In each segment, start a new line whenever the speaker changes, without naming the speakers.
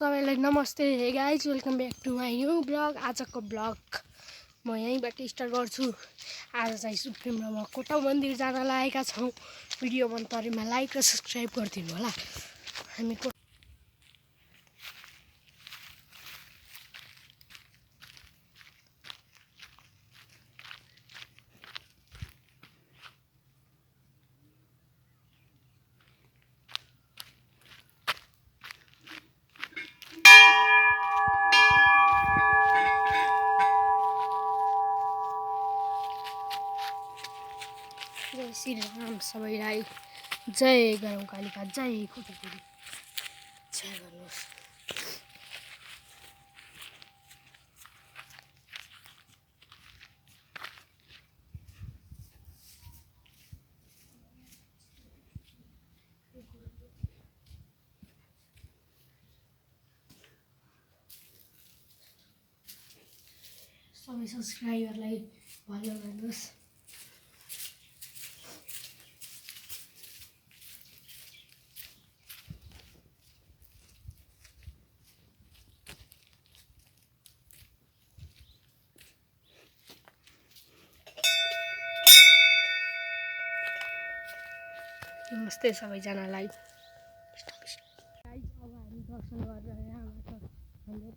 सबैलाई नमस्ते। Hey guys, welcome back to my new blog. आजको ब्लग म यहीँबाट स्टार्ट गर्छु। आज चाहिँ सुप्रिममा म कोटाउ मन्दिर जान लागेका छौँ। भिडियो मन परेमा लाइक र सब्सक्राइब गरिदिनु होला। हामी जय श्री राम। सबैलाई जय गरौँ कालिका, जय कोटापुरी, जय गर्नुहोस्। सबै सब्सक्राइबरलाई फलो गर्नुहोस्। नमस्ते सबैजनालाई। अब हामी दर्शन गरेर यहाँबाट हाम्रो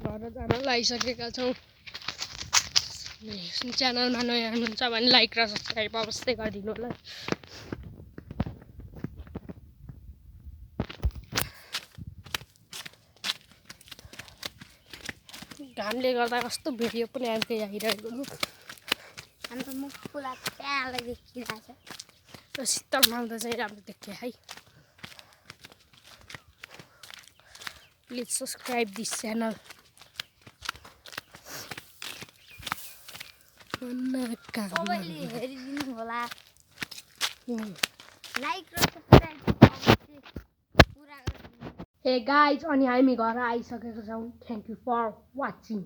घर जान लागिसकेका छौँ। च्यानलमा नयाँ हुनुहुन्छ भने लाइक र सब्सक्राइब अवश्य गरिदिनु होला। घामले गर्दा कस्तो भिडियो पनि आइरहेको
अन्त मुख पुरा प्यालै देखिरहेको छ
र शीतल माल्दा चाहिँ राम्रो देखियो है। Please subscribe this channel.
सबैले हेरिदिनु होला। लाइक र सब्सक्राइब अवश्य पुरा गरिदिनु।
हे गाइज, अनि हामी घर आइसकेको छौँ। Thank you for watching.